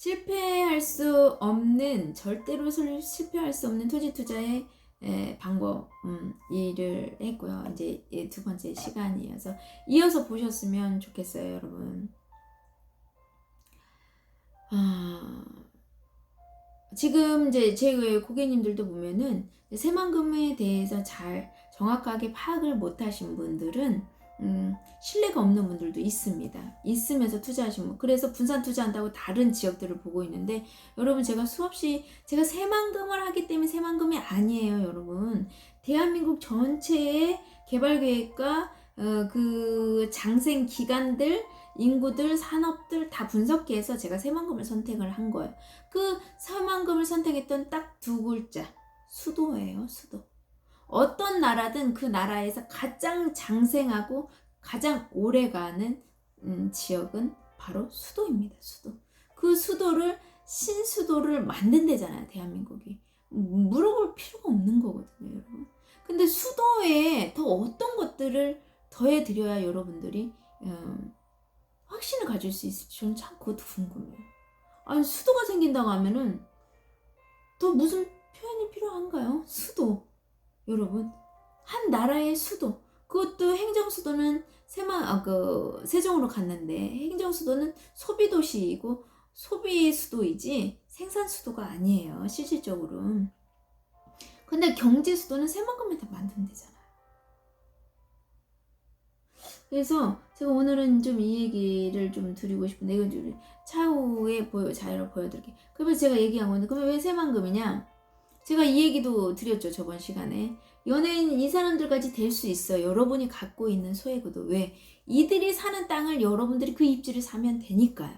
실패할 수 없는, 절대로 실패할 수 없는 토지 투자의 방법, 일을 했고요. 이제 두 번째 시간이어서 이어서 보셨으면 좋겠어요, 여러분. 지금 이제 제 고객님들도 보면은 새만금에 대해서 잘 정확하게 파악을 못하신 분들은 신뢰가 없는 분들도 있습니다. 있으면서 투자하신 분. 그래서 분산 투자한다고 다른 지역들을 보고 있는데, 여러분, 제가 수없이 제가 새만금을 하기 때문에 새만금이 아니에요, 여러분. 대한민국 전체의 개발 계획과 그 장생 기간들, 인구들, 산업들 다 분석해서 제가 새만금을 선택을 한 거예요. 그 새만금을 선택했던 딱 두 글자, 수도예요, 수도. 어떤 나라든 그 나라에서 가장 장생하고 가장 오래가는 지역은 바로 수도입니다. 수도. 그 수도를, 신수도를 만든 데잖아요, 대한민국이. 물어볼 필요가 없는 거거든요, 여러분. 근데 수도에 더 어떤 것들을 더해드려야 여러분들이 확신을 가질 수 있을지 저는 참 그것도 궁금해요. 아니, 수도가 생긴다고 하면은 더 무슨 표현이 필요한가요? 수도. 여러분, 한 나라의 수도, 그것도 행정수도는 세종으로 갔는데, 행정수도는 소비도시이고 소비수도이지 생산수도가 아니에요, 실질적으로. 근데 경제수도는 새만금에다 만든 데잖아요. 그래서 제가 오늘은 좀 이 얘기를 좀 드리고 싶은데, 이건 좀 차후에 자료를 보여드릴게요. 그러면 제가 얘기한 건데, 그러면 왜 새만금이냐? 제가 이 얘기도 드렸죠, 저번 시간에. 연예인 이 사람들까지 될 수 있어요. 여러분이 갖고 있는 소액으로. 왜? 이들이 사는 땅을 여러분들이 그 입지를 사면 되니까요.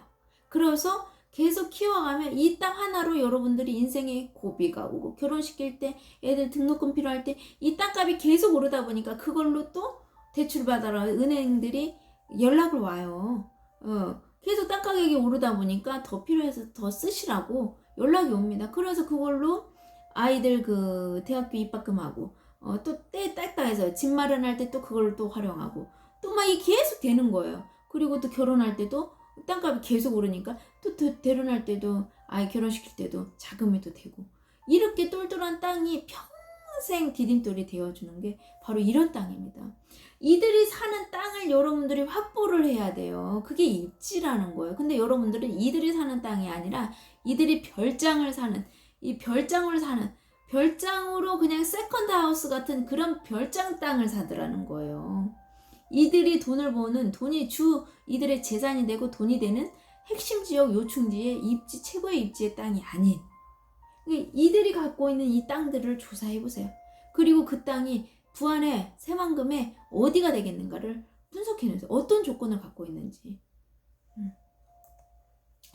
그래서 계속 키워가면 이 땅 하나로 여러분들이 인생의 고비가 오고, 결혼시킬 때, 애들 등록금 필요할 때 이 땅값이 계속 오르다 보니까 그걸로 또 대출 받아라 은행들이 연락을 와요. 계속 땅 가격이 오르다 보니까 더 필요해서 더 쓰시라고 연락이 옵니다. 그래서 그걸로 아이들 그 대학교 입학금하고 또 때 딸따해서 집 마련할 때 또 그걸 또 활용하고 또 막 이 계속 되는 거예요. 그리고 또 결혼할 때도 땅값이 계속 오르니까 또 결혼할 때도 아이 결혼시킬 때도 자금이 또 되고, 이렇게 똘똘한 땅이 평생 디딤돌이 되어주는 게 바로 이런 땅입니다. 이들이 사는 땅을 여러분들이 확보를 해야 돼요. 그게 입지라는 거예요. 근데 여러분들은 이들이 사는 땅이 아니라 이들이 별장을 사는, 이 별장을 사는, 별장으로 그냥 세컨드 하우스 같은 그런 별장 땅을 사더라는 거예요. 이들이 돈을 버는, 이들의 재산이 되고 돈이 되는 핵심 지역 요충지의 입지, 최고의 입지의 땅이 아닌, 이들이 갖고 있는 이 땅들을 조사해보세요. 그리고 그 땅이 부안에, 새만금에 어디가 되겠는가를 분석해내세요. 어떤 조건을 갖고 있는지.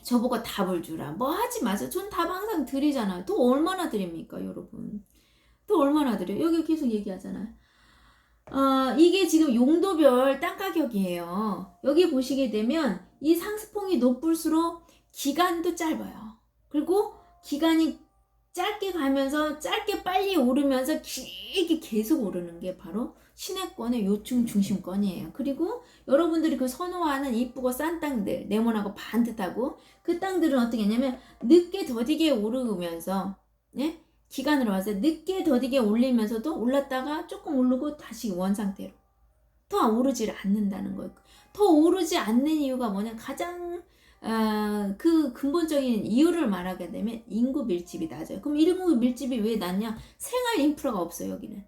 저보고 답을 주라. 뭐 하지 마세요. 전 답 항상 드리잖아요. 또 얼마나 드립니까, 여러분? 또 얼마나 드려요? 여기 계속 얘기하잖아요. 이게 지금 용도별 땅 가격이에요. 여기 보시게 되면 이 상승폭이 높을수록 기간도 짧아요. 그리고 기간이 짧게 가면서 짧게 빨리 오르면서 길게 계속 오르는 게 바로 시내권의 요충 중심권이에요. 그리고 여러분들이 그 선호하는 이쁘고 싼 땅들, 네모나고 반듯하고 그 땅들은 어떻게 했냐면 늦게 더디게 오르면서, 예? 기간으로 와서 늦게 더디게 올리면서도 올랐다가 조금 오르고 다시 원상태로 더 오르지 않는다는 거예요. 더 오르지 않는 이유가 뭐냐? 가장 그 근본적인 이유를 말하게 되면 인구 밀집이 낮아요. 그럼 인구 밀집이 왜 낮냐? 생활 인프라가 없어요, 여기는.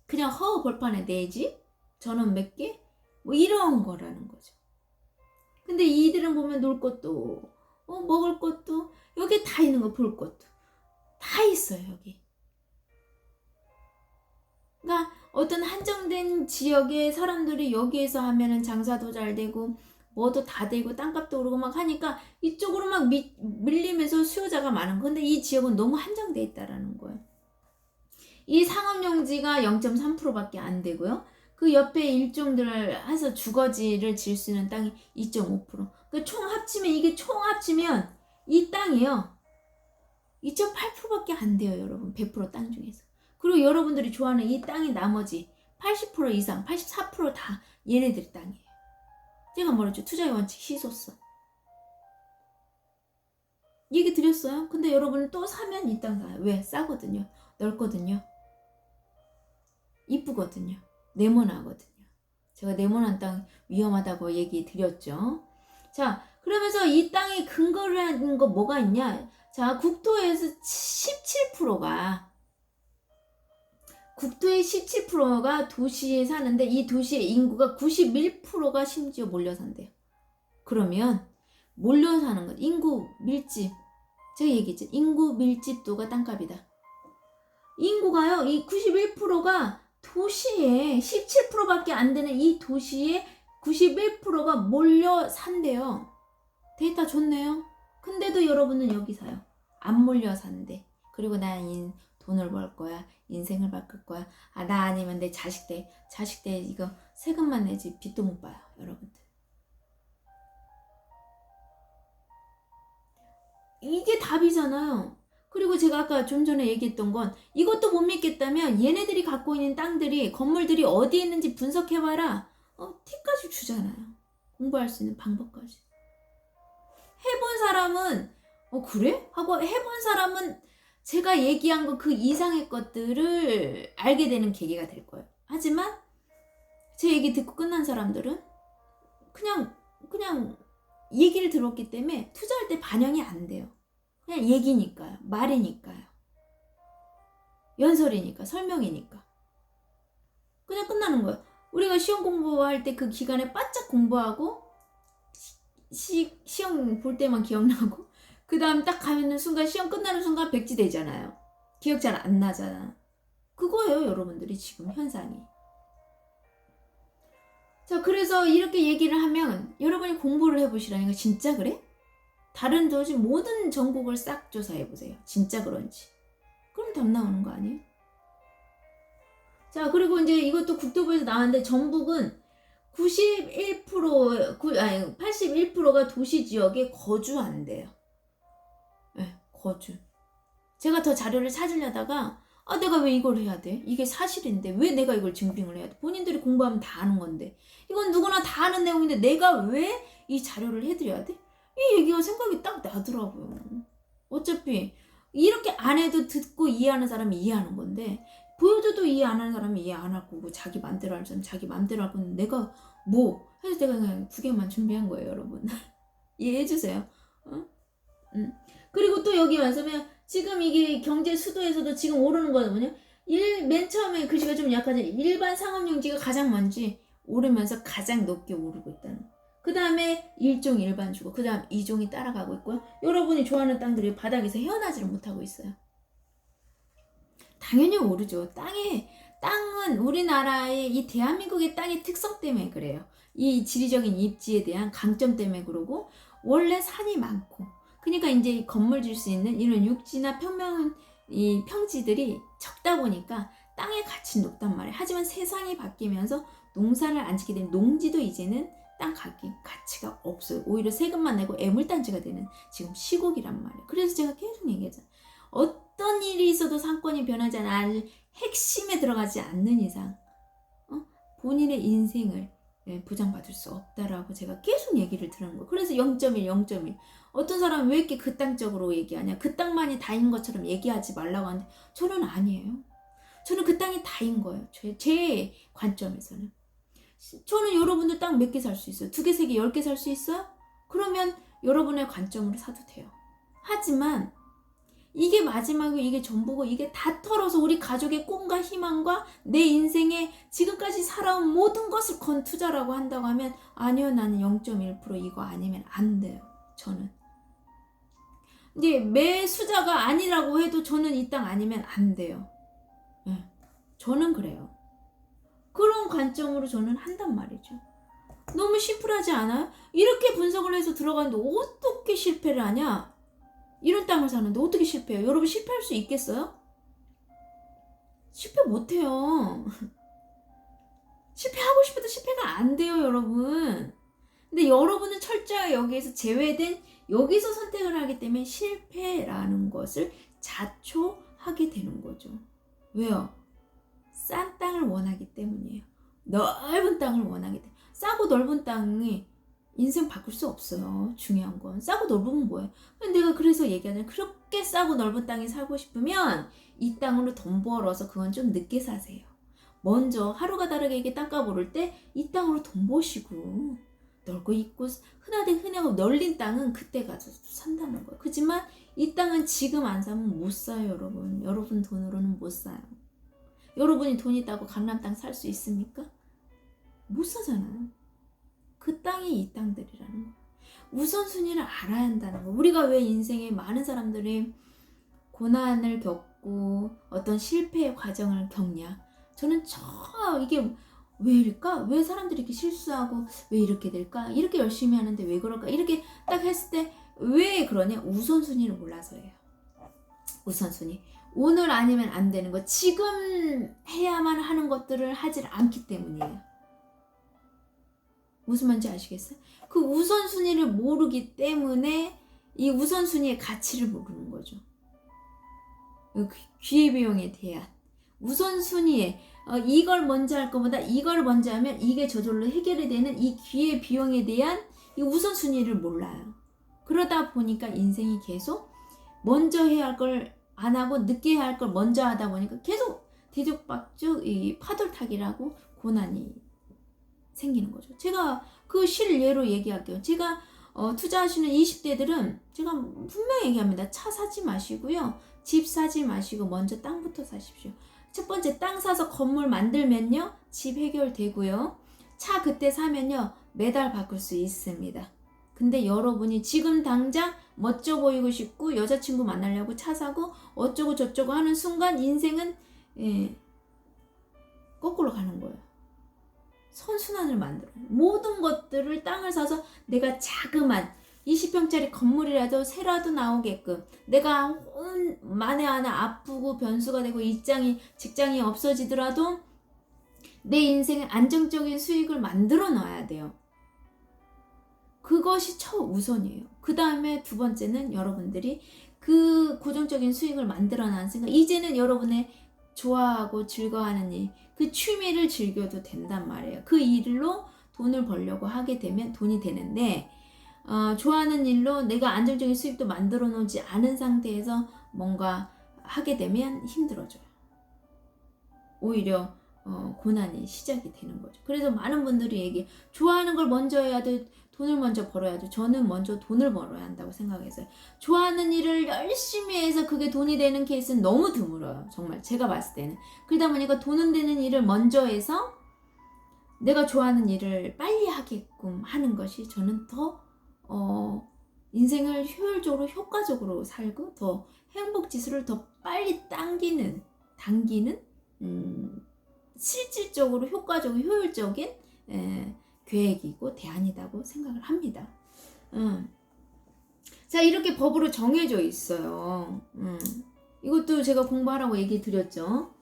그냥 허허 벌판에 내 집, 전원 몇 개, 뭐 이런 거라는 거죠. 근데 이들은 보면 놀 것도, 먹을 것도, 여기 다 있는 거, 볼 것도 다 있어요, 여기. 그러니까 어떤 한정된 지역의 사람들이 여기에서 하면은 장사도 잘 되고 뭐도 다 되고 땅값도 오르고 막 하니까 이쪽으로 막 밀리면서 수요자가 많은 건데, 이 지역은 너무 한정돼 있다라는 거예요. 이 상업용지가 0.3%밖에 안 되고요. 그 옆에 일종들을 해서 주거지를 지을 수 있는 땅이 2.5%. 그러니까 총 합치면 이 땅이요 2.8%밖에 안 돼요, 여러분. 100% 땅 중에서. 그리고 여러분들이 좋아하는 이 땅의 나머지 80% 이상, 84%다 얘네들 땅이에요. 제가 말했죠. 투자의 원칙, 희소성. 얘기 드렸어요. 근데 여러분은 또 사면 이 땅 사요. 왜? 싸거든요. 넓거든요. 이쁘거든요. 네모나거든요. 제가 네모난 땅 위험하다고 얘기 드렸죠. 자, 그러면서 이 땅에 근거를 하는 거 뭐가 있냐? 자, 국토의 17%가 도시에 사는데 이 도시의 인구가 91%가 심지어 몰려 산대요. 그러면 몰려 사는 것, 인구 밀집, 제가 얘기했죠. 인구 밀집도가 땅값이다. 인구가요, 이 91%가 도시에 17%밖에 안 되는 이 도시에 91%가 몰려 산대요. 데이터 좋네요. 근데도 여러분은 여기 사요. 안 몰려 산대. 그리고 난 돈을 벌 거야. 인생을 바꿀 거야. 아, 나 아니면 내 자식 때 이거 세금만 내지 빚도 못 봐요. 여러분들. 이게 답이잖아요. 그리고 제가 아까 좀 전에 얘기했던 건 이것도 못 믿겠다면 얘네들이 갖고 있는 땅들이 건물들이 어디에 있는지 분석해봐라. 팁까지 주잖아요. 공부할 수 있는 방법까지. 해본 사람은 그래? 하고 해본 사람은 제가 얘기한 거 그 이상의 것들을 알게 되는 계기가 될 거예요. 하지만 제 얘기 듣고 끝난 사람들은 그냥 얘기를 들었기 때문에 투자할 때 반영이 안 돼요. 그냥 얘기니까요. 말이니까요. 연설이니까, 설명이니까. 그냥 끝나는 거예요. 우리가 시험 공부할 때 그 기간에 바짝 공부하고 시험 볼 때만 기억나고 그 다음 딱 가는 순간 시험 끝나는 순간 백지 되잖아요. 기억 잘 안 나잖아. 그거예요. 여러분들이 지금 현상이. 자, 그래서 이렇게 얘기를 하면 여러분이 공부를 해보시라니까. 진짜 그래? 다른 도시 모든 전국을 싹 조사해보세요. 진짜 그런지. 그럼 답 나오는 거 아니에요? 자, 그리고 이제 이것도 국토부에서 나왔는데 전북은 81%가 도시 지역에 거주한대요. 네, 거주. 제가 더 자료를 찾으려다가 내가 왜 이걸 해야 돼? 이게 사실인데 왜 내가 이걸 증빙을 해야 돼? 본인들이 공부하면 다 아는 건데 이건 누구나 다 아는 내용인데 내가 왜 이 자료를 해드려야 돼? 이 얘기가 생각이 딱 나더라고요. 어차피 이렇게 안 해도 듣고 이해하는 사람이 이해하는 건데 보여줘도 이해 안 하는 사람이 이해 안 할 거고 자기 맘대로 하는 사람이 자기 맘대로 할 건데 내가 뭐 해서 제가 그냥 2개만 준비한 거예요. 여러분 이해해주세요. 그리고 또 여기 와서면 지금 이게 경제 수도에서도 지금 오르는 거거든요. 맨 처음에 글씨가 좀 약하지. 일반 상업용지가 가장 먼지 오르면서 가장 높게 오르고 있다는 거. 그 다음에 1종 일반 주거, 그 다음 2종이 따라가고 있고요. 여러분이 좋아하는 땅들이 바닥에서 헤어나지를 못하고 있어요. 당연히 오르죠. 땅은 우리나라의 이 대한민국의 땅의 특성 때문에 그래요. 이 지리적인 입지에 대한 강점 때문에 그러고 원래 산이 많고 그러니까 이제 건물 질 수 있는 이런 육지나 이 평지들이 적다 보니까 땅의 가치는 높단 말이에요. 하지만 세상이 바뀌면서 농사를 안 짓게 되면 농지도 이제는 땅 가치가 없어요. 오히려 세금만 내고 애물단지가 되는 지금 시국이란 말이에요. 그래서 제가 계속 얘기하잖아요. 어떤 일이 있어도 상권이 변하지 않아 핵심에 들어가지 않는 이상 본인의 인생을 보장받을 수 없다라고 제가 계속 얘기를 들은 거예요. 그래서 0.1. 어떤 사람은 왜 이렇게 그 땅적으로 얘기하냐. 그 땅만이 다인 것처럼 얘기하지 말라고 하는데 저는 아니에요. 저는 그 땅이 다인 거예요. 제 관점에서는. 저는 여러분들 땅 몇 개 살 수 있어요? 2개, 3개, 10개 살 수 있어요? 그러면 여러분의 관점으로 사도 돼요. 하지만 이게 마지막이고 이게 전부고 이게 다 털어서 우리 가족의 꿈과 희망과 내 인생에 지금까지 살아온 모든 것을 건 투자라고 한다고 하면 아니요, 나는 0.1% 이거 아니면 안 돼요. 저는 이제 매수자가 아니라고 해도 저는 이 땅 아니면 안 돼요. 네, 저는 그래요. 그런 관점으로 저는 한단 말이죠. 너무 심플하지 않아요? 이렇게 분석을 해서 들어가는데 어떻게 실패를 하냐? 이런 땅을 사는데 어떻게 실패해요? 여러분 실패할 수 있겠어요? 실패 못해요. 실패하고 싶어도 실패가 안 돼요, 여러분. 근데 여러분은 철저하게 여기에서 제외된 여기서 선택을 하기 때문에 실패라는 것을 자초하게 되는 거죠. 왜요? 싼 땅을 원하기 때문이에요. 넓은 땅을 원하기 때문에. 싸고 넓은 땅이 인생 바꿀 수 없어요. 중요한 건 싸고 넓으면 뭐예요. 내가 그래서 얘기하잖아요. 그렇게 싸고 넓은 땅에 살고 싶으면 이 땅으로 돈 벌어서 그건 좀 늦게 사세요. 먼저 하루가 다르게 이게 땅값 오를 때 이 땅으로 돈 버시고 넓고 있고 흔하고 널린 땅은 그때 가서 산다는 거예요. 그렇지만 이 땅은 지금 안 사면 못 사요, 여러분. 여러분 돈으로는 못 사요. 여러분이 돈 있다고 강남 땅 살 수 있습니까? 못 사잖아요. 그 땅이 이 땅들이라는 거예요. 우선순위를 알아야 한다는 거. 우리가 왜 인생에 많은 사람들이 고난을 겪고 어떤 실패의 과정을 겪냐. 저는 이게 왜 이럴까? 왜 사람들이 이렇게 실수하고 왜 이렇게 될까? 이렇게 열심히 하는데 왜 그럴까? 이렇게 딱 했을 때 왜 그러냐? 우선순위를 몰라서예요. 우선순위. 오늘 아니면 안 되는 거. 지금 해야만 하는 것들을 하질 않기 때문이에요. 무슨 말인지 아시겠어요? 그 우선순위를 모르기 때문에 이 우선순위의 가치를 모르는 거죠. 기회비용에 대한 우선순위에 이걸 먼저 할 것보다 이걸 먼저 하면 이게 저절로 해결이 되는 이 기회비용에 대한 이 우선순위를 몰라요. 그러다 보니까 인생이 계속 먼저 해야 할 걸 안 하고 늦게 해야 할 걸 먼저 하다 보니까 계속 뒤죽박죽 이 파돌타기라고 고난이 생기는 거죠. 제가 그 실예로 얘기할게요. 제가 투자하시는 20대들은 제가 분명히 얘기합니다. 차 사지 마시고요. 집 사지 마시고 먼저 땅부터 사십시오. 첫 번째 땅 사서 건물 만들면요. 집 해결되고요. 차 그때 사면요. 매달 바꿀 수 있습니다. 근데 여러분이 지금 당장 멋져 보이고 싶고 여자친구 만나려고 차 사고 어쩌고 저쩌고 하는 순간 인생은 거꾸로 가는 거예요. 선순환을 만들어요. 모든 것들을 땅을 사서 내가 자그만 20평짜리 건물이라도 새라도 나오게끔 내가 만에 하나 아프고 변수가 되고 직장이 없어지더라도 내 인생에 안정적인 수익을 만들어 놔야 돼요. 그것이 처우선이에요. 그 다음에 두 번째는 여러분들이 그 고정적인 수익을 만들어 놔는 생각. 이제는 여러분의 좋아하고 즐거워하는 일, 그 취미를 즐겨도 된단 말이에요. 그 일로 돈을 벌려고 하게 되면 돈이 되는데 좋아하는 일로 내가 안정적인 수익도 만들어 놓지 않은 상태에서 뭔가 하게 되면 힘들어져요. 오히려 고난이 시작이 되는 거죠. 그래서 많은 분들이 좋아하는 걸 먼저 해야 돼. 돈을 먼저 벌어야 돼. 저는 먼저 돈을 벌어야 한다고 생각해서요. 좋아하는 일을 열심히 해서 그게 돈이 되는 케이스는 너무 드물어요. 정말 제가 봤을 때는. 그러다 보니까 돈은 되는 일을 먼저 해서 내가 좋아하는 일을 빨리 하게끔 하는 것이 저는 더 인생을 효율적으로 효과적으로 살고 더 행복 지수를 더 빨리 당기는 실질적으로 효과적이고 효율적인 계획이고 대안이라고 생각을 합니다. 자, 이렇게 법으로 정해져 있어요. 이것도 제가 공부하라고 얘기 드렸죠.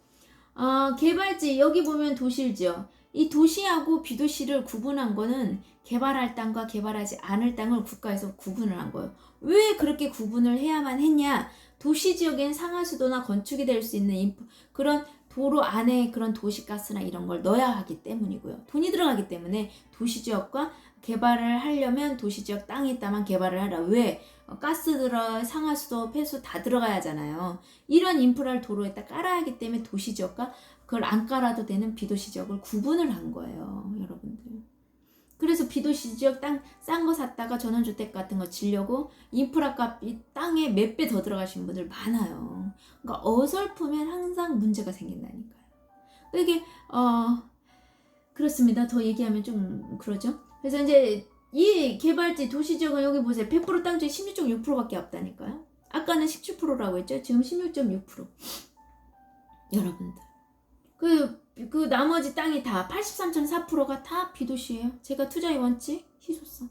개발지 여기 보면 도시죠. 이 도시하고 비도시를 구분한 거는 개발할 땅과 개발하지 않을 땅을 국가에서 구분을 한 거예요. 왜 그렇게 구분을 해야만 했냐? 도시 지역엔 상하수도나 건축이 될 수 있는 그런 도로 안에 그런 도시가스나 이런 걸 넣어야 하기 때문이고요. 돈이 들어가기 때문에 도시지역과 개발을 하려면 도시지역 땅이 있다만 개발을 하라. 왜? 가스 상하수도, 폐수 다 들어가야 하잖아요. 이런 인프라를 도로에다 깔아야 하기 때문에 도시지역과 그걸 안 깔아도 되는 비도시지역을 구분을 한 거예요. 여러분들. 그래서 비도시지역 땅 싼 거 샀다가 전원주택 같은 거 지려고 인프라 값이 땅에 몇 배 더 들어가신 분들 많아요. 그러니까 어설프면 항상 문제가 생긴다니까요. 이게 그렇습니다. 더 얘기하면 좀 그러죠. 그래서 이제 이 개발지 도시지역은 여기 보세요. 100% 땅 중에 16.6%밖에 없다니까요. 아까는 17%라고 했죠. 지금 16.6%. 여러분들. 그 나머지 땅이 다 83.4%가 다 비도시예요. 제가 투자의 원칙 희소성.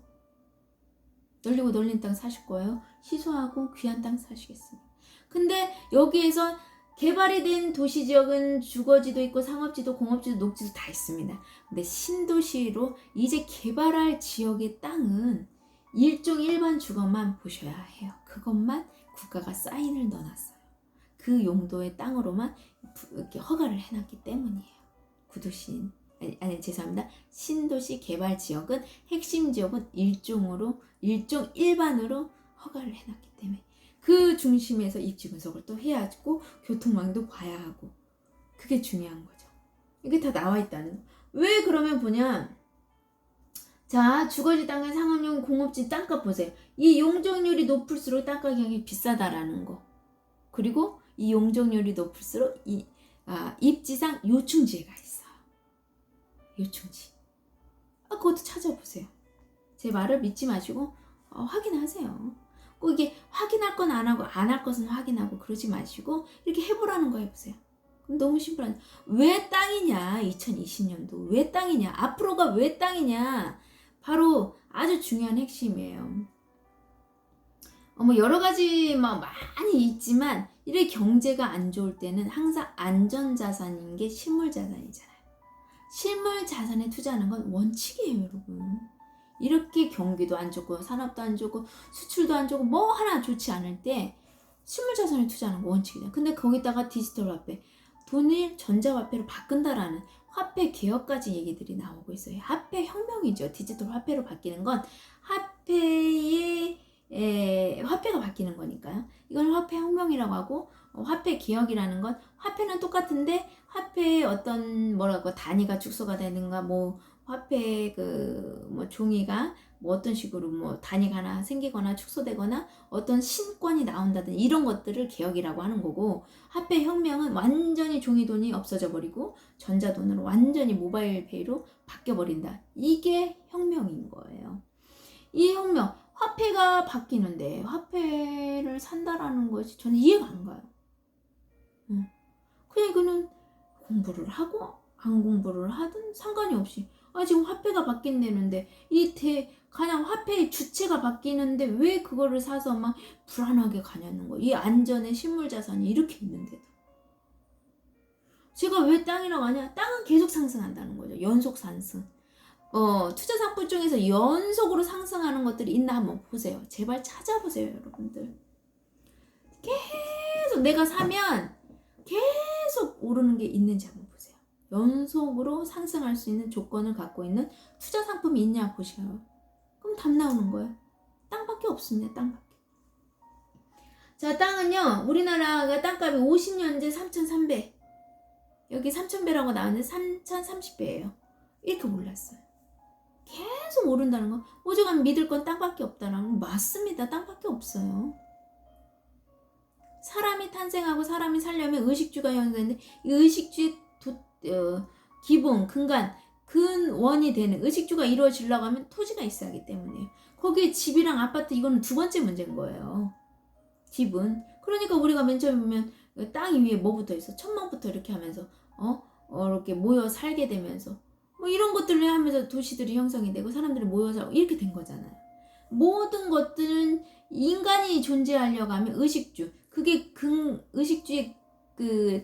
널리고 널린 땅 사실 거예요. 희소하고 귀한 땅 사시겠습니다. 근데 여기에서 개발이 된 도시지역은 주거지도 있고 상업지도 공업지도 녹지도 다 있습니다. 근데 신도시로 이제 개발할 지역의 땅은 일반 주거만 보셔야 해요. 그것만 국가가 사인을 넣어놨어요. 그 용도의 땅으로만 이렇게 허가를 해놨기 때문이에요. 구도시인 아니 죄송합니다. 신도시 개발 지역은 핵심 지역은 일종 일반으로 허가를 해놨기 때문에 그 중심에서 입지 분석을 또 해야 하고 교통망도 봐야 하고 그게 중요한 거죠. 이게 다 나와 있다는 거. 왜 그러면 보냐? 자, 주거지 땅의 상업용 공업지 땅값 보세요. 이 용적률이 높을수록 땅 가격이 비싸다라는 거. 그리고 이 용적률이 높을수록 입지상 요충지가 있어요. 요충지. 그것도 찾아보세요. 제 말을 믿지 마시고 확인하세요. 꼭 이게 확인할 건 안 하고 안 할 것은 확인하고 그러지 마시고 이렇게 해보라는 거 해보세요. 그럼 너무 심플한. 왜 땅이냐? 2020년도 왜 땅이냐? 앞으로가 왜 땅이냐? 바로 아주 중요한 핵심이에요. 뭐 여러 가지 많이 있지만 이래 경제가 안 좋을 때는 항상 안전자산인 게 실물자산이잖아요. 실물자산에 투자하는 건 원칙이에요, 여러분. 이렇게 경기도 안 좋고 산업도 안 좋고 수출도 안 좋고 뭐 하나 좋지 않을 때 실물자산에 투자하는 거 원칙이잖아요. 근데 거기다가 디지털 화폐, 돈을 전자화폐로 바꾼다라는 화폐 개혁까지 얘기들이 나오고 있어요. 화폐 혁명이죠. 디지털 화폐로 바뀌는 건 화폐가 바뀌는 거니까요. 이건 화폐 혁명이라고 하고 화폐 개혁이라는 건 화폐는 똑같은데 화폐의 어떤 단위가 축소가 되는가 화폐 종이가 어떤 식으로 단위가 하나 생기거나 축소되거나 어떤 신권이 나온다든지 이런 것들을 개혁이라고 하는 거고, 화폐 혁명은 완전히 종이돈이 없어져 버리고 전자돈으로 완전히 모바일 페이로 바뀌어 버린다. 이게 혁명인 거예요. 이 혁명, 화폐가 바뀌는데 화폐를 산다라는 것이 저는 이해가 안 가요. 그냥 이거는 공부를 하고 안 공부를 하든 상관이 없이 지금 화폐가 바뀐다는데 그냥 화폐의 주체가 바뀌는데 왜 그거를 사서 막 불안하게 가냐는 거. 이 안전의 실물자산이 이렇게 있는데도 제가 왜 땅이라고 하냐? 땅은 계속 상승한다는 거죠. 연속 상승. 투자 상품 중에서 연속으로 상승하는 것들이 있나 한번 보세요. 제발 찾아보세요, 여러분들. 계속 내가 사면 계속 오르는 게 있는지 한번 보세요. 연속으로 상승할 수 있는 조건을 갖고 있는 투자 상품이 있냐 보셔요. 그럼 답 나오는 거예요. 땅밖에 없습니다. 땅밖에. 자, 땅은요, 우리나라가 땅값이 50년제 3,300. 여기 3,000배라고 나왔는데 3,030배예요. 이렇게 올랐어요. 계속 오른다는 거. 오죽하면 믿을 건 땅밖에 없다라는 거. 맞습니다. 땅밖에 없어요. 사람이 탄생하고 사람이 살려면 의식주가 형성되는데 이 의식주의 기본, 근원이 되는 의식주가 이루어지려고 하면 토지가 있어야 하기 때문에 거기에 집이랑 아파트 이거는 두 번째 문제인 거예요. 집은. 그러니까 우리가 맨 처음에 보면 땅 위에 뭐 붙어 있어? 천막부터 이렇게 하면서 이렇게 모여 살게 되면서 이런 것들을 하면서 도시들이 형성이 되고 사람들이 모여 살고 이렇게 된 거잖아요. 모든 것들은 인간이 존재하려고 하면 의식주, 그게 의식주의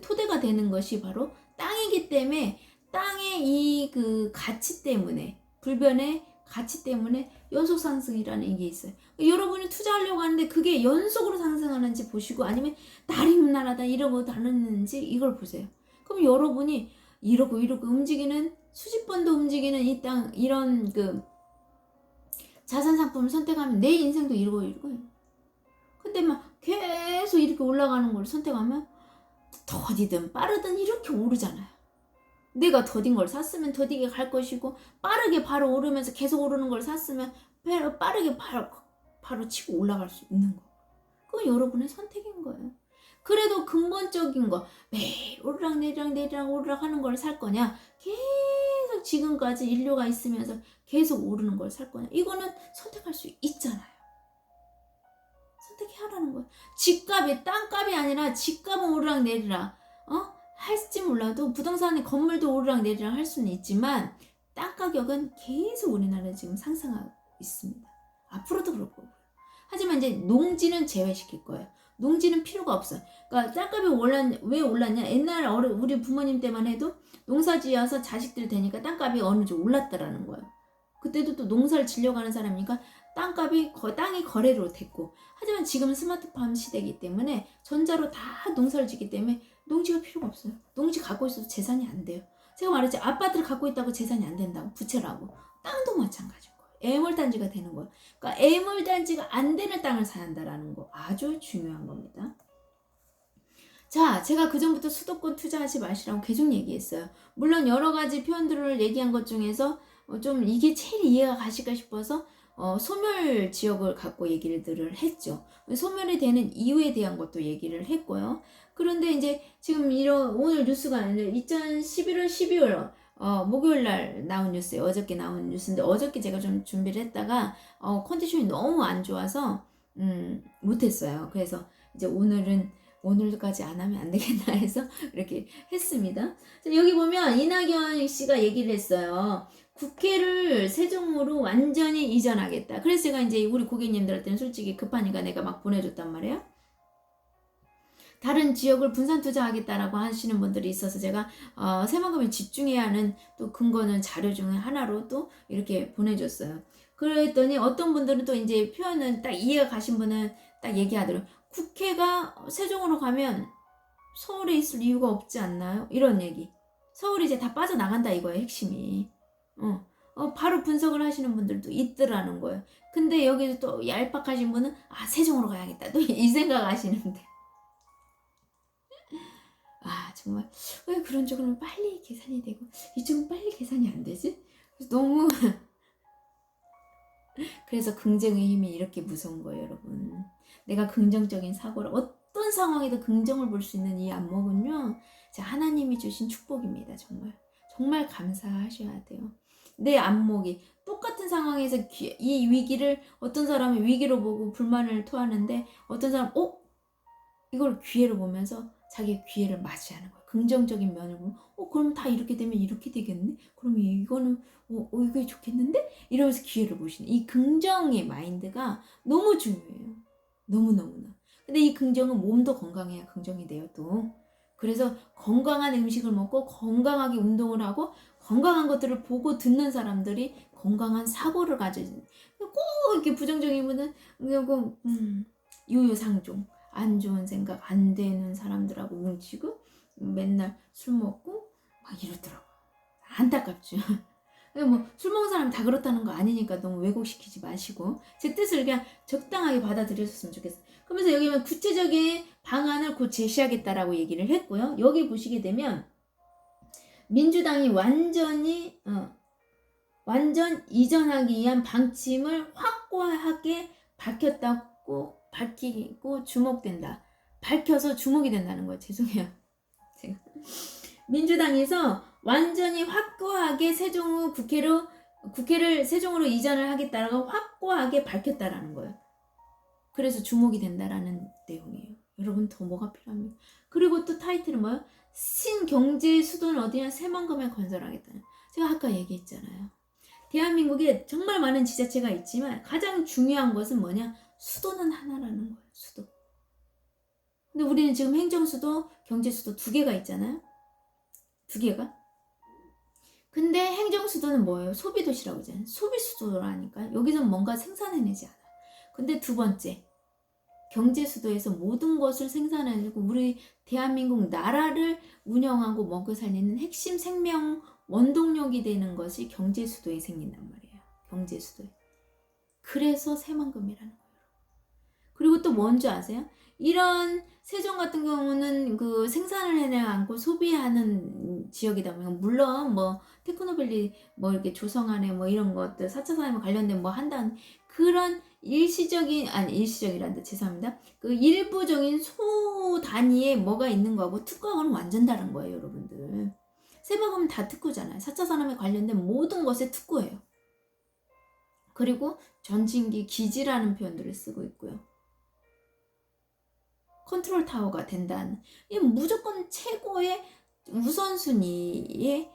토대가 되는 것이 바로 땅이기 때문에 땅의 이 가치 때문에, 불변의 가치 때문에 연속 상승이라는 게 있어요. 여러분이 투자하려고 하는데 그게 연속으로 상승하는지 보시고 아니면 나리문나라다 이러고 다르는지 이걸 보세요. 그럼 여러분이 이러고 움직이는 수십 번도 움직이는 이 땅 이런 자산 상품을 선택하면 내 인생도 이러고 근데 막 계속 이렇게 올라가는 걸 선택하면 더디든 빠르든 이렇게 오르잖아요. 내가 더딘 걸 샀으면 더디게 갈 것이고 빠르게 바로 오르면서 계속 오르는 걸 샀으면 빠르게 바로 치고 올라갈 수 있는 거. 그건 여러분의 선택인 거예요. 그래도 근본적인 거 매일 오르락 하는 걸 살 거냐, 계속 지금까지 인류가 있으면서 계속 오르는 걸 살 거냐, 이거는 선택할 수 있잖아요. 선택해야 하라는 거예요. 집값이 땅값이 아니라 집값은 오르락내리락 할지 몰라도 부동산의 건물도 오르락내리락 할 수는 있지만 땅 가격은 계속 우리나라에 지금 상승하고 있습니다. 앞으로도 그럴 거고요. 하지만 이제 농지는 제외시킬 거예요. 농지는 필요가 없어요. 그러니까 땅값이 왜 올랐냐? 옛날 우리 부모님 때만 해도 농사 지어서 자식들 되니까 땅값이 어느 정도 올랐다라는 거예요. 그때도 또 농사를 지려고 하는 사람이니까 땅이 거래로 됐고, 하지만 지금은 스마트팜 시대이기 때문에 전자로 다 농사를 짓기 때문에 농지가 필요가 없어요. 농지 갖고 있어도 재산이 안 돼요. 제가 말했죠. 아파트를 갖고 있다고 재산이 안 된다고. 부채라고. 땅도 마찬가지인 거예요. 애물단지가 되는 거예요. 그러니까 애물단지가 안 되는 땅을 사야 한다라는 거. 아주 중요한 겁니다. 자, 제가 그전부터 수도권 투자하지 마시라고 계속 얘기했어요. 물론 여러 가지 표현들을 얘기한 것 중에서 좀 이게 제일 이해가 가실까 싶어서 소멸 지역을 갖고 얘기를 했죠. 소멸이 되는 이유에 대한 것도 얘기를 했고요. 그런데 이제 지금 오늘 뉴스가 2011월 12월 목요일 날 나온 뉴스예요. 어저께 나온 뉴스인데 어저께 제가 좀 준비를 했다가 컨디션이 너무 안 좋아서 못했어요. 그래서 이제 오늘까지 안 하면 안 되겠나 해서 이렇게 했습니다. 자, 여기 보면 이낙연 씨가 얘기를 했어요. 국회를 세종으로 완전히 이전하겠다. 그래서 제가 이제 우리 고객님들한테는 솔직히 급하니까 내가 막 보내줬단 말이에요. 다른 지역을 분산 투자하겠다라고 하시는 분들이 있어서 제가 새만금에 집중해야 하는 또 근거는 자료 중에 하나로 또 이렇게 보내줬어요. 그랬더니 어떤 분들은 또 이제 표현은 딱 이해가 가신 분은 딱 얘기하더라고요. 국회가 세종으로 가면 서울에 있을 이유가 없지 않나요? 이런 얘기. 서울이 이제 다 빠져나간다 이거예요, 핵심이. 바로 분석을 하시는 분들도 있더라는 거예요. 근데 여기서 또 얄팍하신 분은 세종으로 가야겠다. 또 이 생각 하시는데. 정말 왜 그런 쪽은 빨리 계산이 되고 이쪽은 빨리 계산이 안 되지? 너무 그래서 긍정의 힘이 이렇게 무서운 거예요, 여러분. 내가 긍정적인 사고를 어떤 상황에도 긍정을 볼 수 있는 이 안목은요, 하나님이 주신 축복입니다. 정말 감사하셔야 돼요. 내 안목이 똑같은 상황에서 이 위기를 어떤 사람이 위기로 보고 불만을 토하는데 어떤 사람 이걸 기회로 보면서 자기 기회를 맞이하는 거예요. 긍정적인 면을 보면 그럼 다 이렇게 되면 이렇게 되겠네? 그럼 이거는 이게 좋겠는데? 이러면서 기회를 보시는 이 긍정의 마인드가 너무 중요해요. 너무너무나. 근데 이 긍정은 몸도 건강해야 긍정이 돼요, 또. 그래서 건강한 음식을 먹고 건강하게 운동을 하고 건강한 것들을 보고 듣는 사람들이 건강한 사고를 가지는. 꼭 이렇게 부정적인 분은 유유상종. 안 좋은 생각 안 되는 사람들하고 뭉치고 맨날 술 먹고 막 이러더라고요. 안타깝죠. 술 먹은 사람이 다 그렇다는 거 아니니까 너무 왜곡시키지 마시고 제 뜻을 그냥 적당하게 받아들여줬으면 좋겠어요. 그러면서 여기 보면 구체적인 방안을 곧 제시하겠다라고 얘기를 했고요. 여기 보시게 되면 민주당이 완전 이전하기 위한 방침을 확고하게 밝히고 주목된다. 밝혀서 주목이 된다는 거예요. 죄송해요. 제가 민주당에서 완전히 확고하게 국회를 세종으로 이전을 하겠다라고 확고하게 밝혔다라는 거예요. 그래서 주목이 된다라는 내용이에요. 여러분 더 뭐가 필요합니까? 그리고 또 타이틀은 뭐예요? 신경제의 수도는 어디냐? 새만금에 건설하겠다는. 제가 아까 얘기했잖아요. 대한민국에 정말 많은 지자체가 있지만 가장 중요한 것은 뭐냐? 수도는 하나라는 거예요. 수도. 근데 우리는 지금 행정수도, 경제수도 2개가 있잖아요. 2개가. 근데 행정수도는 뭐예요? 소비도시라고 하잖아요. 소비수도라니까. 여기서 뭔가 생산해내지 않아요. 근데 2번째, 경제수도에서 모든 것을 생산해내고 우리 대한민국 나라를 운영하고 먹고 살리는 핵심 생명 원동력이 되는 것이 경제수도에 생긴단 말이에요. 경제수도에. 그래서 새만금이라는 거예요. 그리고 또 뭔지 아세요? 이런 세종 같은 경우는 그 생산을 해내지 않고 소비하는 지역이다 보니까 물론 테크노밸리 이렇게 조성안에 이런 것들 4차 산업 관련된 한다는 그런 일시적이란다. 죄송합니다. 그 일부적인 소 단위의 뭐가 있는 거하고 특구하고는 완전 다른 거예요, 여러분들. 새만금은 다 특구잖아요. 4차 산업에 관련된 모든 것에 특구예요. 그리고 전진기 기지라는 표현들을 쓰고 있고요. 컨트롤 타워가 된다는 이 무조건 최고의 우선순위의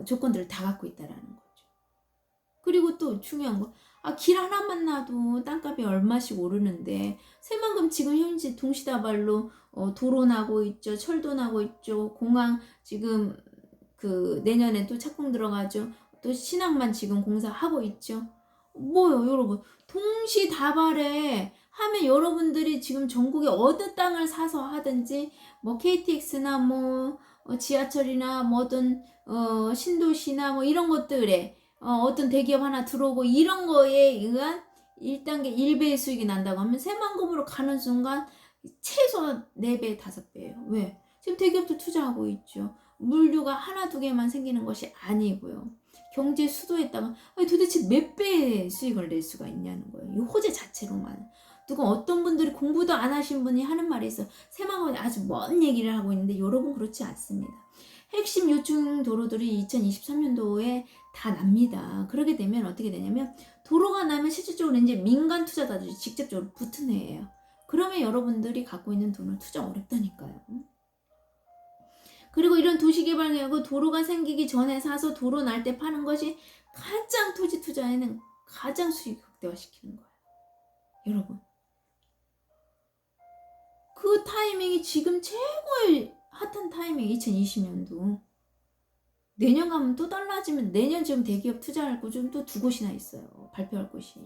조건들을 다 갖고 있다라는 거죠. 그리고 또 중요한 거, 길 하나만 놔도 땅값이 얼마씩 오르는데 새만금 지금 현재 동시다발로 도로 나고 있죠, 철도 나고 있죠, 공항 지금 그 내년에 또 착공 들어가죠, 또 신항만 지금 공사하고 있죠. 뭐요, 여러분? 동시다발에 하면 여러분들이 지금 전국에 어느 땅을 사서 하든지 KTX나 지하철이나 뭐 어떤 신도시나 뭐 이런 것들에 어떤 대기업 하나 들어오고 이런 거에 의한 1단계 1배의 수익이 난다고 하면 새만금으로 가는 순간 최소 4배, 5배예요. 왜? 지금 대기업도 투자하고 있죠. 물류가 하나, 두 개만 생기는 것이 아니고요. 경제 수도에다가 도대체 몇 배의 수익을 낼 수가 있냐는 거예요. 이 호재 자체로만. 누가 어떤 분들이 공부도 안 하신 분이 하는 말이 있어. 새만금에 아주 먼 얘기를 하고 있는데 여러분 그렇지 않습니다. 핵심 요충 도로들이 2023년도에 다 납니다. 그러게 되면 어떻게 되냐면 도로가 나면 실질적으로 이제 민간 투자자들이 직접적으로 붙은 애예요. 그러면 여러분들이 갖고 있는 돈을 투자 어렵다니까요. 그리고 이런 도시개발 계획하고 도로가 생기기 전에 사서 도로 날 때 파는 것이 가장 토지 투자에는 가장 수익 극대화시키는 거예요. 여러분. 그 타이밍이 지금 최고의 핫한 타이밍 2020년도. 내년 가면 또 달라지면 내년 지금 대기업 투자할 곳 좀 또 2곳이나 있어요. 발표할 곳이.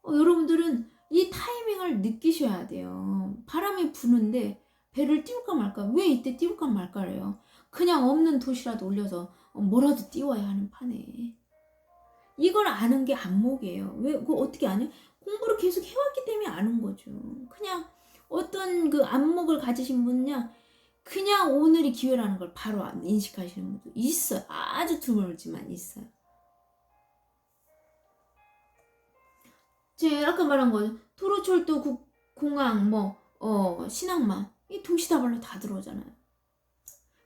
여러분들은 이 타이밍을 느끼셔야 돼요. 바람이 부는데 배를 띄울까 말까. 왜 이때 띄울까 말까래요. 그냥 없는 도시라도 올려서 뭐라도 띄워야 하는 판에. 이걸 아는 게 안목이에요. 왜 그거 어떻게 아냐? 공부를 계속 해왔기 때문에 아는 거죠. 그냥 어떤 그 안목을 가지신 분은요. 그냥 오늘이 기회라는 걸 바로 인식하시는 분도 있어요. 아주 드물지만 있어요. 제가 아까 말한 거 도로철도 공항 신항만 이 동시다발로 다 들어오잖아요.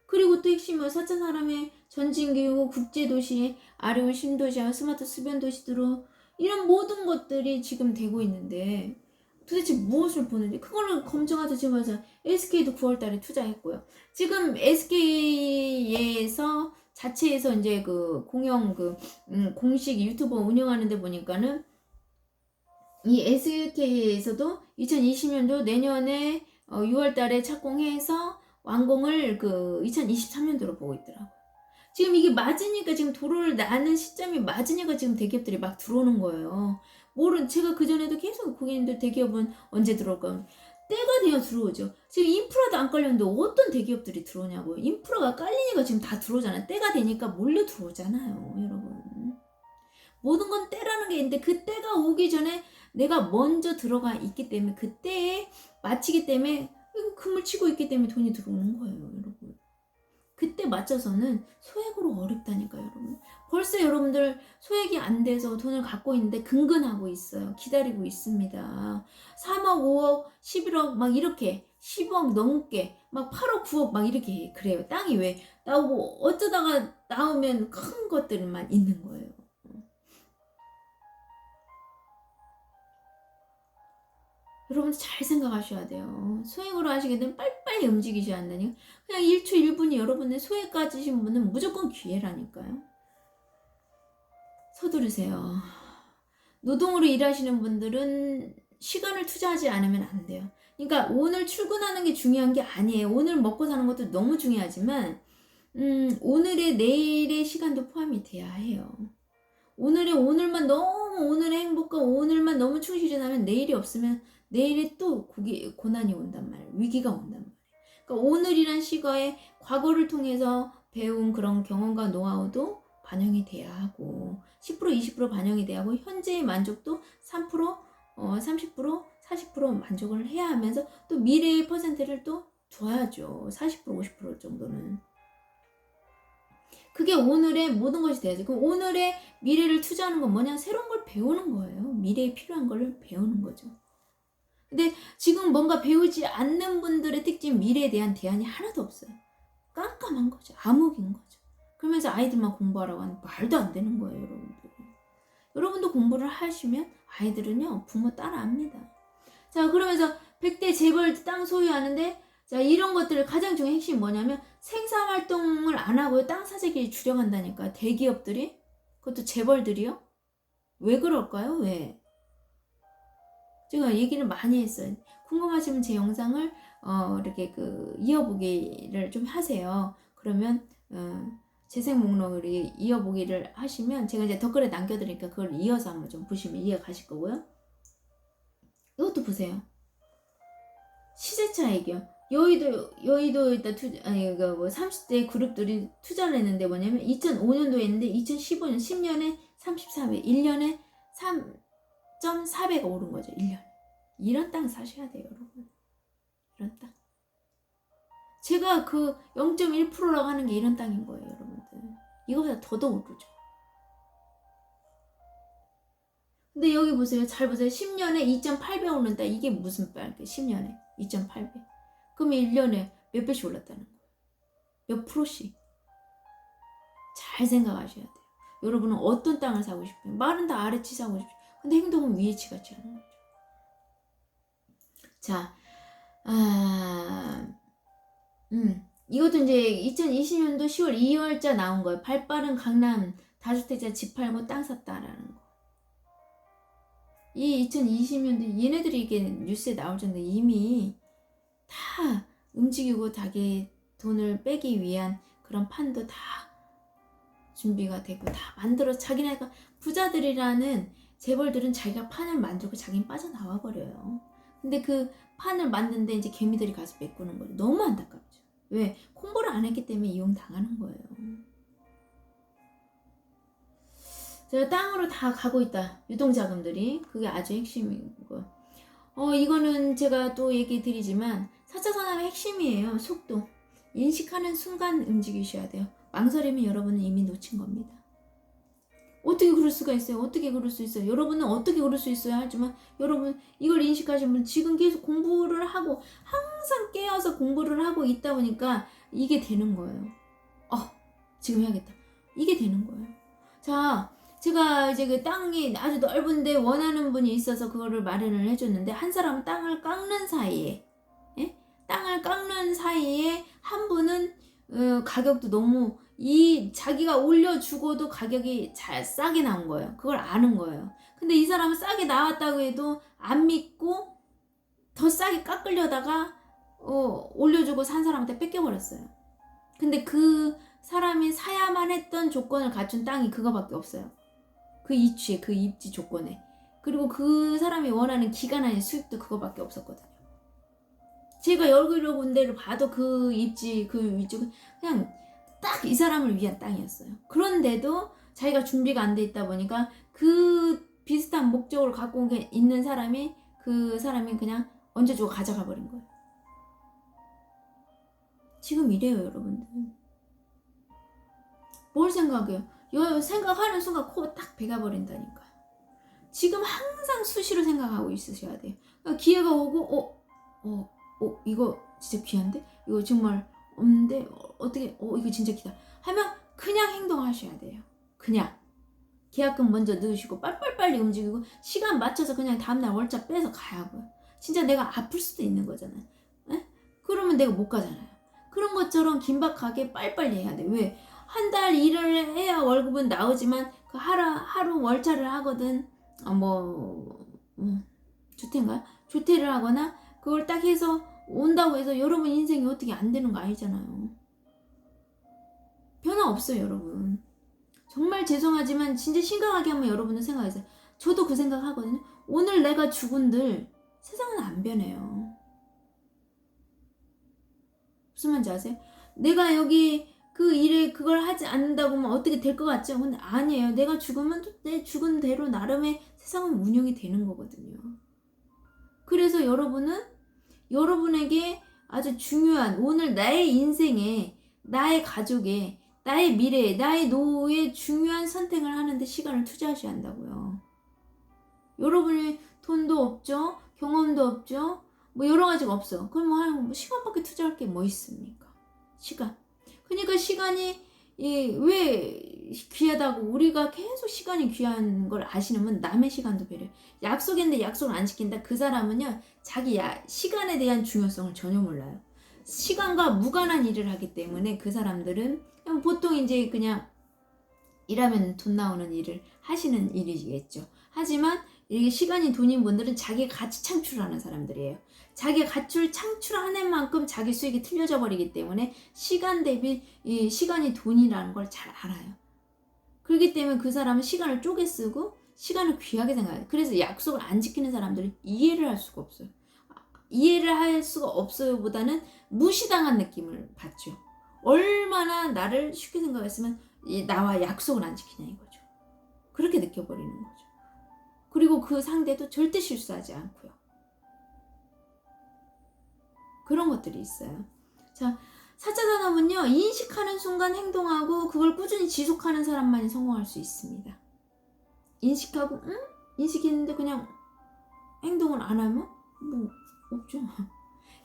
그리고 또 핵심은 4차 산업의 전진기후 국제도시 아래온 신도시와 스마트 수변도시들로 이런 모든 것들이 지금 되고 있는데 도대체 무엇을 보는지 그거를 검증하자. 지금 SK도 9월달에 투자했고요. 지금 SK에서 자체에서 이제 그 공영 공식 유튜버 운영하는데 보니까는 이 SK에서도 2020년도 내년에 6월달에 착공해서 완공을 2023년도로 보고 있더라고요. 지금 이게 맞으니까 지금 도로를 나는 시점이 맞으니까 지금 대기업들이 막 들어오는 거예요. 제가 그전에도 계속 고객님들 대기업은 언제 들어올까? 때가 되어 들어오죠. 지금 인프라도 안 깔렸는데 어떤 대기업들이 들어오냐고요. 인프라가 깔리니까 지금 다 들어오잖아요. 때가 되니까 몰려 들어오잖아요. 여러분. 모든 건 때라는 게 있는데 그 때가 오기 전에 내가 먼저 들어가 있기 때문에 그 때에 마치기 때문에 금을 치고 있기 때문에 돈이 들어오는 거예요. 여러분. 그때 맞춰서는 소액으로 어렵다니까요. 여러분. 벌써 여러분들 소액이 안 돼서 돈을 갖고 있는데 근근하고 있어요. 기다리고 있습니다. 3억, 5억, 11억 막 이렇게 10억 넘게 막 8억, 9억 막 이렇게 그래요. 땅이 왜 나오고 어쩌다가 나오면 큰 것들만 있는 거예요. 여러분 잘 생각하셔야 돼요. 소액으로 하시게 되면 빨리빨리 움직이셔야 한다니까. 그냥 1초 1분이 여러분의 소액 가지신 분은 무조건 기회라니까요. 서두르세요. 노동으로 일하시는 분들은 시간을 투자하지 않으면 안 돼요. 그러니까 오늘 출근하는 게 중요한 게 아니에요. 오늘 먹고 사는 것도 너무 중요하지만 오늘의 내일의 시간도 포함이 돼야 해요. 오늘만 너무 오늘의 행복과 오늘만 너무 충실하면 내일이 없으면 내일에 또 고난이 온단 말이에요. 위기가 온단 말이에요. 그러니까 오늘이란 시가에 과거를 통해서 배운 그런 경험과 노하우도 반영이 돼야 하고 10% 20% 반영이 돼야 하고 현재의 만족도 3% 30% 40% 만족을 해야 하면서 또 미래의 퍼센트를 또 줘야죠. 40% 50% 정도는. 그게 오늘의 모든 것이 돼야지. 그럼 오늘의 미래를 투자하는 건 뭐냐? 새로운 걸 배우는 거예요. 미래에 필요한 걸 배우는 거죠. 근데 지금 뭔가 배우지 않는 분들의 특징 미래에 대한 대안이 하나도 없어요. 깜깜한 거죠. 암흑인 거죠. 그러면서 아이들만 공부하라고 하는 말도 안 되는 거예요. 여러분들. 여러분도 공부를 하시면 아이들은요. 부모 따라합니다. 자 그러면서 100대 재벌 땅 소유하는데 자 이런 것들을 가장 중요한 핵심이 뭐냐면 생산활동을 안 하고 땅 사재기를 줄여간다니까. 대기업들이 그것도 재벌들이요. 왜 그럴까요? 왜? 제가 얘기를 많이 했어요. 궁금하시면 제 영상을 이렇게 이어보기를 좀 하세요. 그러면 재생 목록을 이어보기를 하시면 제가 이제 댓글에 남겨드리니까 그걸 이어서 한번 좀 보시면 이해가실 거고요. 이것도 보세요. 시세 차익이요. 여의도에다 아니, 뭐 30대 그룹들이 투자를 했는데 뭐냐면 2005년도에 했는데 2015년 10년에 34배, 1년에 3.4배가 오른 거죠. 1년. 이런 땅 사셔야 돼요, 여러분. 이런 땅. 제가 그 0.1%라고 하는 게 이런 땅인 거예요, 여러분들. 이거보다 더 오르죠. 근데 여기 보세요. 잘 보세요. 10년에 2.8배 오른다. 이게 무슨 말이에요? 10년에 2.8배. 그러면 1년에 몇 배씩 올랐다는 거예요. 몇 프로씩. 잘 생각하셔야 돼요. 여러분은 어떤 땅을 사고 싶어요? 말은 다 아래치 사고 싶죠. 근데 행동은 위에치 같지 않은 거죠. 자, 이것도 이제 2020년도 10월 2월자 나온 거예요. 발빠른 강남 다주택자 집 팔고 땅 샀다라는 거. 이 2020년도 얘네들이 이게 뉴스에 나올 정도 이미 다 움직이고 자기 돈을 빼기 위한 그런 판도 다 준비가 되고 다 만들어 자기네가 부자들이라는 재벌들은 자기가 판을 만들고 자기는 빠져나와 버려요. 근데 그 판을 만드는데 이제 개미들이 가서 메꾸는 거예요. 너무 안타깝죠. 왜? 공부를 안 했기 때문에 이용당하는 거예요. 제가 땅으로 다 가고 있다. 유동자금들이. 그게 아주 핵심이고. 이거는 제가 또 얘기 드리지만 4차 산업의 핵심이에요. 속도. 인식하는 순간 움직이셔야 돼요. 망설이면 여러분은 이미 놓친 겁니다. 어떻게 그럴 수가 있어요? 어떻게 그럴 수 있어요? 여러분은 어떻게 그럴 수 있어요? 하지만 여러분 이걸 인식하시면 지금 계속 공부를 하고 항상 깨어서 공부를 하고 있다 보니까 이게 되는 거예요. 지금 해야겠다. 이게 되는 거예요. 자, 제가 이제 그 땅이 아주 넓은데 원하는 분이 있어서 그거를 마련을 해줬는데 한 사람은 땅을 깎는 사이에 땅을 깎는 사이에 한 분은 가격도 너무 자기가 올려주고도 가격이 잘 싸게 나온 거예요. 그걸 아는 거예요. 근데 이 사람은 싸게 나왔다고 해도 안 믿고 더 싸게 깎으려다가 올려주고 산 사람한테 뺏겨버렸어요. 근데 그 사람이 사야만 했던 조건을 갖춘 땅이 그거밖에 없어요. 그 이취에, 그 입지 조건에. 그리고 그 사람이 원하는 기간 안의 수익도 그거밖에 없었거든요. 제가 여러 군데를 봐도 그 입지, 그 위쪽은 그냥 딱 이 사람을 위한 땅이었어요. 그런데도 자기가 준비가 안 돼 있다 보니까 그 비슷한 목적으로 갖고 있는 사람이 그 사람이 그냥 얹어주고 가져가 버린 거예요. 지금 이래요, 여러분들. 뭘 생각해요? 생각하는 순간 코 딱 베가버린다니까. 지금 항상 수시로 생각하고 있으셔야 돼요. 그러니까 기회가 오고, 이거 진짜 귀한데? 이거 정말 없는데? 어떻게, 이거 진짜 기다. 하면 그냥 행동하셔야 돼요. 그냥. 계약금 먼저 넣으시고, 빨리 움직이고, 시간 맞춰서 그냥 다음날 월차 빼서 가야고요. 진짜 내가 아플 수도 있는 거잖아요. 에? 그러면 내가 못 가잖아요. 그런 것처럼 긴박하게 빨리빨리 해야 돼. 왜? 한 달 일을 해야 월급은 나오지만 그 하루 월차를 하거든. 주택인가요? 조퇴를 하거나 그걸 딱 해서 온다고 해서 여러분 인생이 어떻게 안 되는 거 아니잖아요. 변화 없어요, 여러분. 정말 죄송하지만 진짜 심각하게 한번 여러분은 생각하세요. 저도 그 생각 하거든요. 오늘 내가 죽은들 세상은 안 변해요. 무슨 말인지 아세요? 내가 여기 그 일에 그걸 하지 않는다고 하면 어떻게 될 것 같죠? 근데 아니에요. 내가 죽으면 또 내 죽은 대로 나름의 세상은 운영이 되는 거거든요. 그래서 여러분은 여러분에게 아주 중요한 오늘 나의 인생에 나의 가족에 나의 미래에 나의 노후에 중요한 선택을 하는데 시간을 투자하셔야 한다고요. 여러분이 돈도 없죠? 경험도 없죠? 여러 가지가 없어. 그럼 시간밖에 투자할 게 뭐 있습니까? 시간. 그러니까 시간이 왜 귀하다고 우리가 계속 시간이 귀한 걸 아시는 분 남의 시간도 배려요. 약속인데 약속을 안 지킨다. 그 사람은요 자기 시간에 대한 중요성을 전혀 몰라요. 시간과 무관한 일을 하기 때문에 그 사람들은 그냥 보통 이제 그냥 일하면 돈 나오는 일을 하시는 일이겠죠. 하지만 이게 시간이 돈인 분들은 자기가 가치 창출하는 사람들이에요. 자기가 가치 창출하는 만큼 자기 수익이 틀려져 버리기 때문에 시간 대비 이 시간이 돈이라는 걸 잘 알아요. 그렇기 때문에 그 사람은 시간을 쪼개 쓰고 시간을 귀하게 생각해요. 그래서 약속을 안 지키는 사람들은 이해를 할 수가 없어요. 이해를 할 수가 없어요 보다는 무시당한 느낌을 받죠. 얼마나 나를 쉽게 생각했으면 나와 약속을 안 지키냐 이거죠. 그렇게 느껴버리는 거죠. 그리고 그 상대도 절대 실수하지 않고요. 그런 것들이 있어요. 자, 4차 산업은요, 인식하는 순간 행동하고 그걸 꾸준히 지속하는 사람만이 성공할 수 있습니다. 인식하고, 인식했는데 그냥 행동을 안 하면? 뭐, 없죠.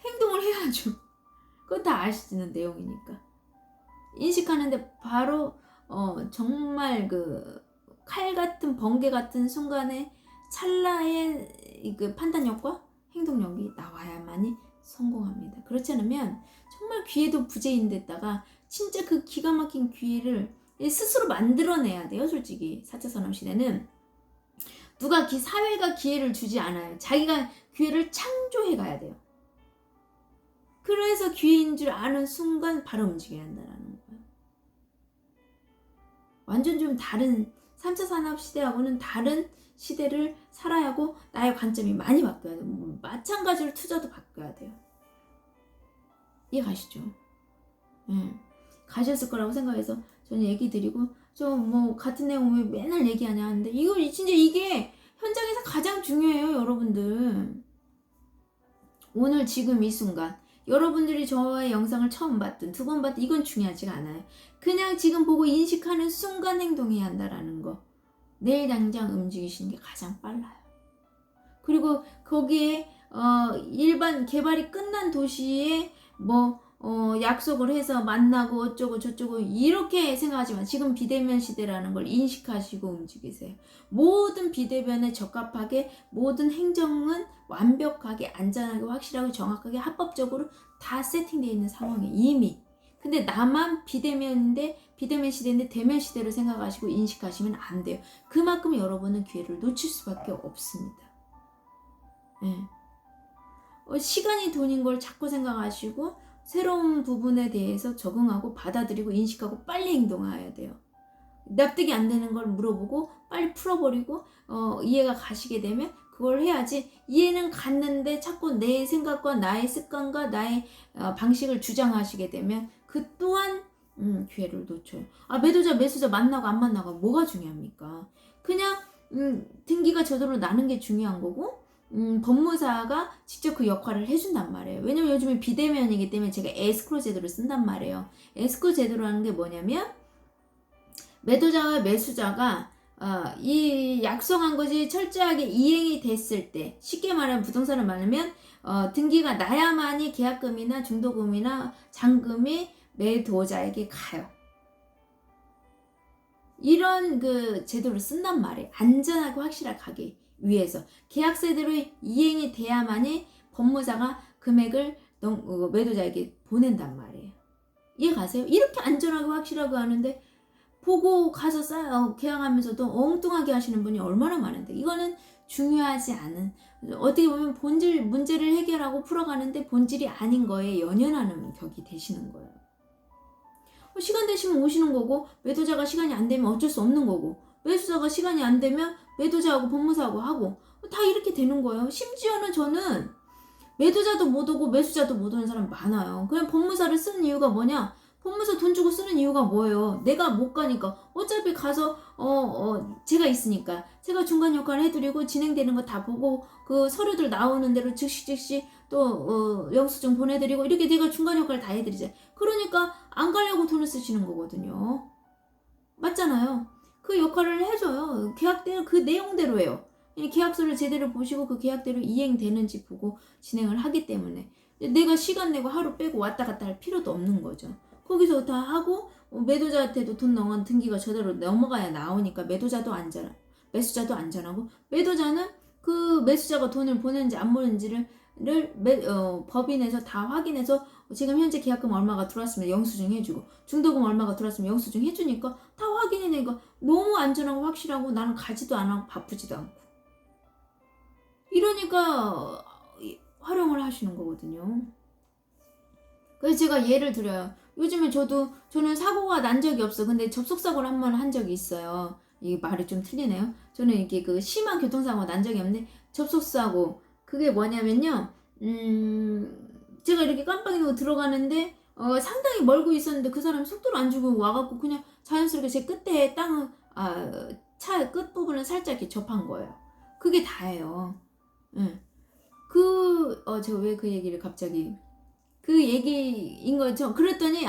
행동을 해야죠. 그건 다 아시는 내용이니까. 인식하는데 바로, 정말 칼 같은, 번개 같은 순간에 찰나의 그 판단력과 행동력이 나와야만이 성공합니다. 그렇지 않으면 정말 기회도 부재인 데다가 진짜 그 기가 막힌 기회를 스스로 만들어내야 돼요. 솔직히 4차 산업시대는 누가 사회가 기회를 주지 않아요. 자기가 기회를 창조해 가야 돼요. 그래서 기회인 줄 아는 순간 바로 움직여야 한다는 거예요. 완전 좀 다른 3차 산업시대하고는 다른 시대를 살아야 하고 나의 관점이 많이 바뀌어야 돼요. 마찬가지로 투자도 바뀌어야 돼요. 이해 가시죠? 가셨을 거라고 생각해서 저는 얘기 드리고 좀 같은 내용 왜 맨날 얘기하냐 하는데 이거 진짜 이게 현장에서 가장 중요해요. 여러분들 오늘 지금 이 순간 여러분들이 저의 영상을 처음 봤든 두 번 봤든 이건 중요하지가 않아요. 그냥 지금 보고 인식하는 순간 행동해야 한다라는 거. 내일 당장 움직이시는 게 가장 빨라요. 그리고 거기에 일반 개발이 끝난 도시에 약속을 해서 만나고 어쩌고 저쩌고 이렇게 생각하지만 지금 비대면 시대라는 걸 인식하시고 움직이세요. 모든 비대면에 적합하게 모든 행정은 완벽하게 안전하게 확실하게 정확하게 합법적으로 다 세팅되어 있는 상황에 이미. 근데 나만 비대면 시대인데 대면 시대로 생각하시고 인식하시면 안 돼요. 그만큼 여러분은 기회를 놓칠 수밖에 없습니다. 시간이 돈인 걸 자꾸 생각하시고 새로운 부분에 대해서 적응하고 받아들이고 인식하고 빨리 행동해야 돼요. 납득이 안 되는 걸 물어보고 빨리 풀어버리고 이해가 가시게 되면 그걸 해야지. 이해는 갔는데 자꾸 내 생각과 나의 습관과 나의 방식을 주장하시게 되면 그 또한 기회를 놓쳐요. 매도자 매수자 만나고 안 만나고 뭐가 중요합니까? 그냥 등기가 저절로 나는 게 중요한 거고 법무사가 직접 그 역할을 해준단 말이에요. 왜냐면 요즘에 비대면이기 때문에 제가 에스크로 제도를 쓴단 말이에요. 에스크로 제도라는 게 뭐냐면 매도자와 매수자가 이 약속한 것이 철저하게 이행이 됐을 때, 쉽게 말하면 부동산을 말하면 등기가 나야만이 계약금이나 중도금이나 잔금이 매도자에게 가요. 이런 제도를 쓴단 말이에요. 안전하고 확실하게 가기 위해서 계약서대로 이행이 돼야만이 법무사가 금액을 매도자에게 보낸단 말이에요. 이해 가세요? 이렇게 안전하고 확실하게 하는데 보고 가서 계약하면서도 엉뚱하게 하시는 분이 얼마나 많은데 이거는 중요하지 않은 어떻게 보면 본질 문제를 해결하고 풀어가는데 본질이 아닌 거에 연연하는 격이 되시는 거예요. 시간 되시면 오시는 거고 매도자가 시간이 안 되면 어쩔 수 없는 거고 매수자가 시간이 안 되면 매도자하고 법무사하고 하고 다 이렇게 되는 거예요. 심지어는 저는 매도자도 못 오고 매수자도 못 오는 사람 많아요. 그냥 법무사를 쓰는 이유가 뭐냐? 법무사 돈 주고 쓰는 이유가 뭐예요? 내가 못 가니까 어차피 가서 제가 있으니까 제가 중간 역할을 해드리고 진행되는 거 다 보고 그 서류들 나오는 대로 즉시 또 영수증 보내드리고 이렇게 내가 중간 역할을 다 해드리죠. 그러니까 안 가려고 돈을 쓰시는 거거든요. 맞잖아요. 그 역할을 해줘요. 계약대로 그 내용대로 해요. 계약서를 제대로 보시고 그 계약대로 이행되는지 보고 진행을 하기 때문에 내가 시간 내고 하루 빼고 왔다 갔다 할 필요도 없는 거죠. 거기서 다 하고 매도자한테도 돈 넣은 등기가 저대로 넘어가야 나오니까 매도자도 안전, 매수자도 안전하고 매도자는 그 매수자가 돈을 보냈는지 안 보냈는지를 법인에서 다 확인해서 지금 현재 계약금 얼마가 들어왔으면 영수증 해주고 중도금 얼마가 들어왔으면 영수증 해주니까 다 확인해내니까 너무 안전하고 확실하고 나는 가지도 안 하고 바쁘지도 않고 이러니까 활용을 하시는 거거든요. 그래서 제가 예를 들어요. 요즘에 저는 사고가 난 적이 없어. 근데 접촉사고를 한 번 한 적이 있어요. 이 말이 좀 틀리네요. 저는 이렇게 심한 교통사고가 난 적이 없는데 접촉사고 그게 뭐냐면요. 제가 이렇게 깜빡이고 들어가는데 상당히 멀고 있었는데 그 사람이 속도를 안 주고 와갖고 그냥 자연스럽게 제 끝에 차 끝부분을 살짝 이렇게 접한 거예요. 그게 다예요. 예. 제가 왜 그 얘기를 갑자기 그 얘기인 거죠. 그랬더니